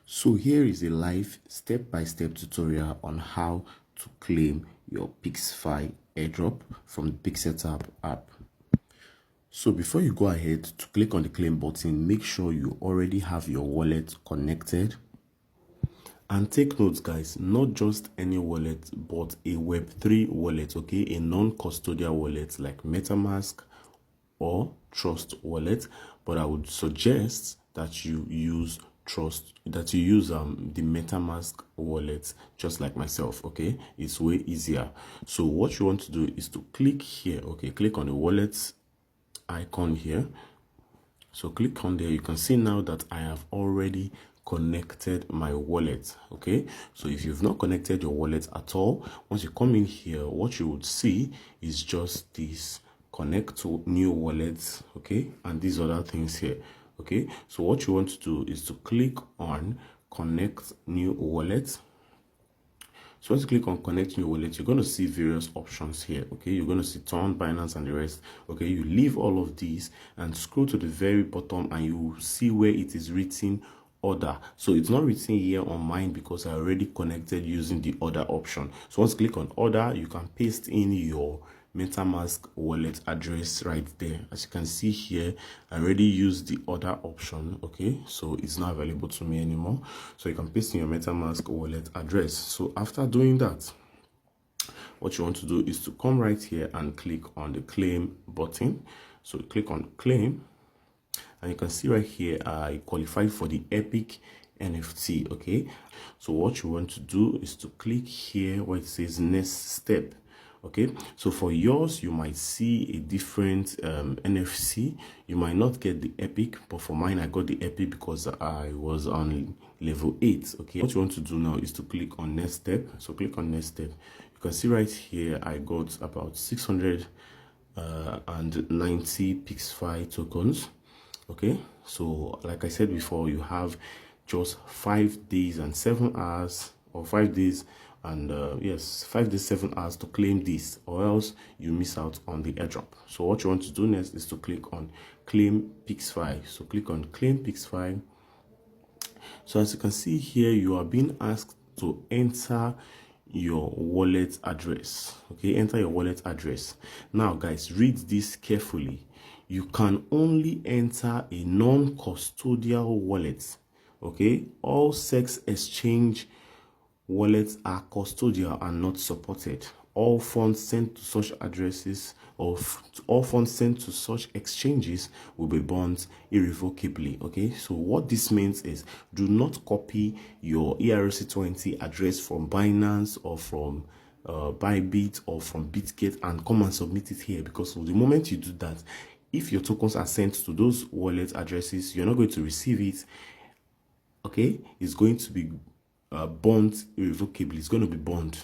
So here is a live step-by-step tutorial on how to claim your PIXFI airdrop from the PixelTap app. So before you go ahead to click on the claim button, make sure you already have your wallet connected. And take note, guys, not just any wallet, but a Web3 wallet, okay? A non-custodial wallet like MetaMask or Trust wallet. But I would suggest that you use the MetaMask wallet, just like myself, okay? It's way easier. So what you want to do is to click here, okay? Click on the wallet icon here. So click on there. You can see now that I have already connected my wallet. Okay, so if you've not connected your wallet at all, once you come in here, what you would see is just this connect to new wallets, okay, and these other things here. Okay, so what you want to do is to click on connect new wallet. So once you click on connect new wallet, you're going to see various options here. Okay, you're going to see Ton, Binance, and the rest. Okay, you leave all of these and scroll to the very bottom, and you will see where it is written order. So it's not written here on mine because I already connected using the order option. So once you click on order, you can paste in your MetaMask wallet address right there. As you can see here, I already used the order option. Okay, so it's not available to me anymore. So you can paste in your MetaMask wallet address. So after doing that, what you want to do is to come right here and click on the claim button. So click on claim, and you can see right here I qualify for the Epic NFT. Okay, so what you want to do is to click here where it says next step. Okay, so for yours, you might see a different NFC. You might not get the Epic, but for mine, I got the Epic because I was on level 8. Okay, what you want to do now is to click on next step. So click on next step. You can see right here, I got about 690 PIXFI tokens. Okay, so like I said before, you have just 5 days and 7 hours, or 5 days and 5 days 7 hours to claim this, or else you miss out on the airdrop. So what you want to do next is to click on claim PIXFI. So click on claim PIXFI. So as you can see here, you are being asked to enter your wallet address. Okay, enter your wallet address. Now guys, read this carefully. You can only enter a non-custodial wallet. Okay, all sex exchange wallets are custodial and not supported. All funds sent to such addresses or all funds sent to such exchanges will be banned irrevocably. Okay, so what this means is do not copy your ERC20 address from Binance or from Bybit or from Bitget and come and submit it here, because the moment you do that, if your tokens are sent to those wallet addresses, you're not going to receive it. Okay, it's going to be bond irrevocably. It's going to be bond.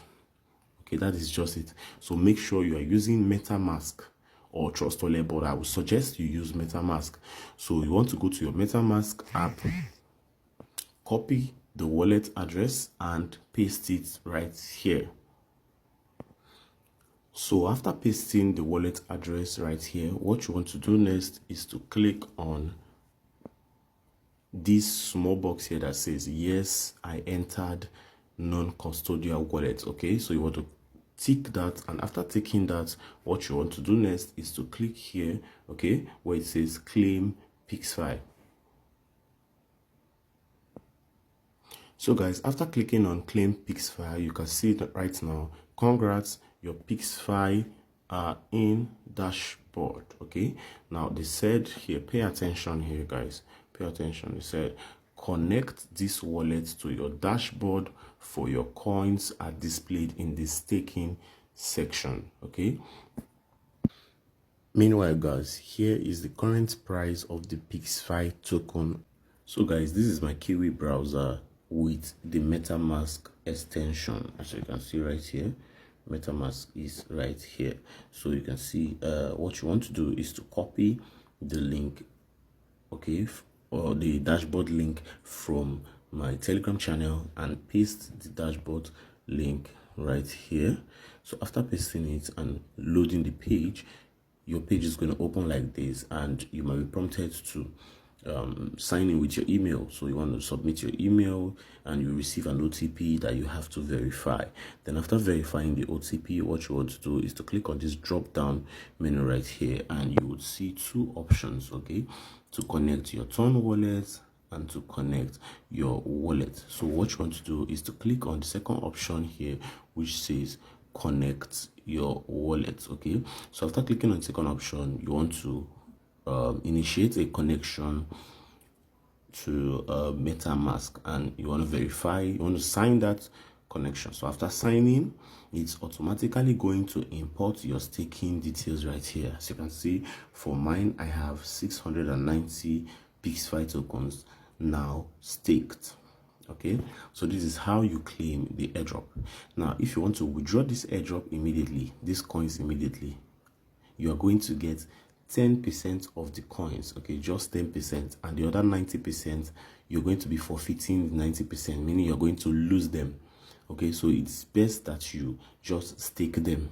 Okay, that is just it. So make sure you are using MetaMask or Trust Wallet, but I would suggest you use MetaMask. So you want to go to your MetaMask app, copy the wallet address and paste it right here. So after pasting the wallet address right here, what you want to do next is to click on this small box here that says yes, I entered non-custodial wallet. Okay, so you want to tick that, and after ticking that, what you want to do next is to click here, okay, where it says claim PIXFI. So guys, after clicking on claim PIXFI, you can see that right now, congrats, your PIXFI are in dashboard. Okay, now they said here, pay attention here guys, pay attention. They said connect this wallet to your dashboard for your coins are displayed in the staking section. Okay, meanwhile guys, here is the current price of the PIXFI token. So guys, this is my Kiwi browser with the MetaMask extension. As you can see right here, MetaMask is right here. So you can see what you want to do is to copy the link, okay, or the dashboard link from my Telegram channel and paste the dashboard link right here. So after pasting it and loading the page, your page is going to open like this, and you might be prompted to sign in with your email. So you want to submit your email and you receive an OTP that you have to verify. Then after verifying the OTP, what you want to do is to click on this drop down menu right here, and you would see two options, okay, to connect your Ton wallet and to connect your wallet. So what you want to do is to click on the second option here, which says connect your wallet. Okay, so after clicking on the second option, you want to initiate a connection to MetaMask, and you want to verify, you want to sign that connection. So after signing, it's automatically going to import your staking details right here. As you can see, for mine, I have 690 PIXFI tokens now staked. Okay, so this is how you claim the airdrop. Now if you want to withdraw this airdrop immediately, these coins immediately, you are going to get 10% of the coins, okay, just 10%, and the other 90% you're going to be forfeiting 90%, meaning you're going to lose them. Okay, so it's best that you just stake them.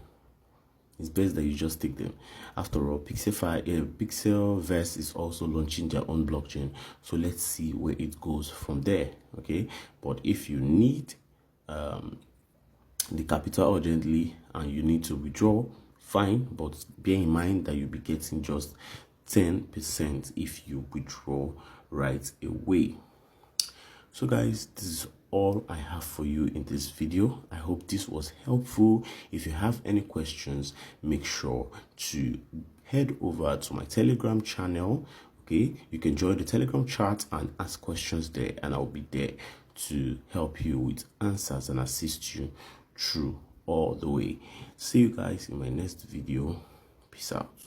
It's best that you just take them. After all, Pixelverse is also launching their own blockchain. So let's see where it goes from there. Okay, but if you need the capital urgently and you need to withdraw, fine, but bear in mind that you'll be getting just 10% if you withdraw right away. So guys, this is all I have for you in this video. I hope this was helpful. If you have any questions, make sure to head over to my Telegram channel. Okay, you can join the Telegram chat and ask questions there, and I'll be there to help you with answers and assist you through all the way. See you guys in my next video. Peace out.